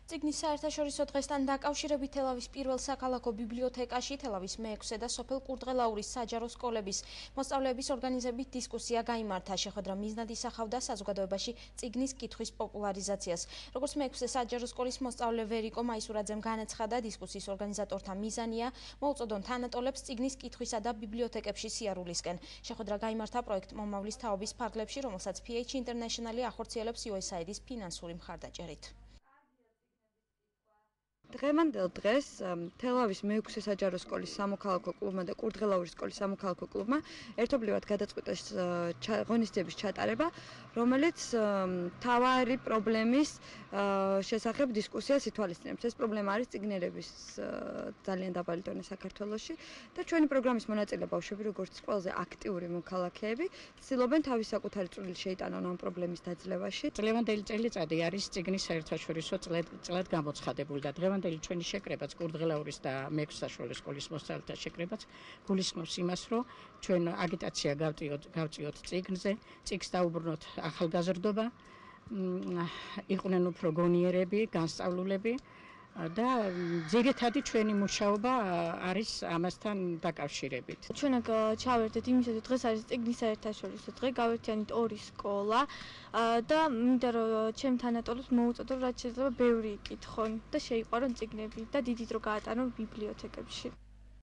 წიგნის საერთაშორისო დღესთან დაკავშირებით თელავის პირველ საქალაქო ბიბლიოთეკაში თელავის მე-6 და სოფელ კურდღელაურის საჯარო სკოლების მოსწავლეების ორგანიზებით დისკუსია გაიმართა. შეხვედრა მიზნად ისახავდა საზოგადოებაში წიგნის კითხვის პოპულარიზაციას. როგორც მე-6 საჯარო სკოლის მოსწავლე ვერიკო მაისურაძემ განაცხადა, დისკუსიის ორგანიზატორთა მიზანია მოუწოდონ თანატოლებს წიგნის კითხვისა და ბიბლიოთეკებში სიარულისკენ. შეხვედრა გაიმართა პროექტ მომავლის თაობის ფარგლებში, რომელსაც PH International ახორციელებს USAID-ის ფინანსური მხარდაჭერით. დღევანდელ დღეს თელავის მე-6 საჯარო სკოლის სამოქალაქო კლუბმა და კურდღელაურის სკოლის სამოქალაქო კლუბმა ერთობლივად გადაწყვიტეს ღონისძიების ჩატარება, რომელიც მთავარი პრობლემის შესახებ დისკუსიას ითვალისწინებს. ეს პრობლემა არის წიგნერების ძალიან დაბალი დონე საქართველოში და ჩვენი პროგრამის მონაწილე ბავშვები, როგორც ყველაზე აქტიური მოქალაქეები, ცდილობენ თავის საკუთარი წვლილი შეიტანონ ამ პრობლემის დაძლევაში. დღევანდელი წელიწადი არის წიგნის საერთაშორისო წლად გამოცხადებული და დღევანდელი ჩვენი შეკრებაც კურდღელაურის და მე-6 საშუალო სკოლის მოსწავლეთა შეკრებაც გულისხმობს იმას, რომ ჩვენ აგიტაცია გავწიოთ წიგნზე, წიგნს დაუბრუნოთ ახალგაზრდობა, იყვნენ უფრო გონიერები, განსწავლულები და ძირითადი ჩვენი მუშაობა არის ამასთან დაკავშირებით. ჩვენ ჩავერთეთ იმისათვის, დღეს არის წიგნის საერთაშორისო დღე, გავერთიანით ორი სკოლა და მინდა რომ ჩემ თანატოლებს მოუწოდო, რაც შეიძლება ბევრი იკითხონ და შეიყვარონ წიგნები და დიდი დრო გაატარონ ბიბლიოთეკებში.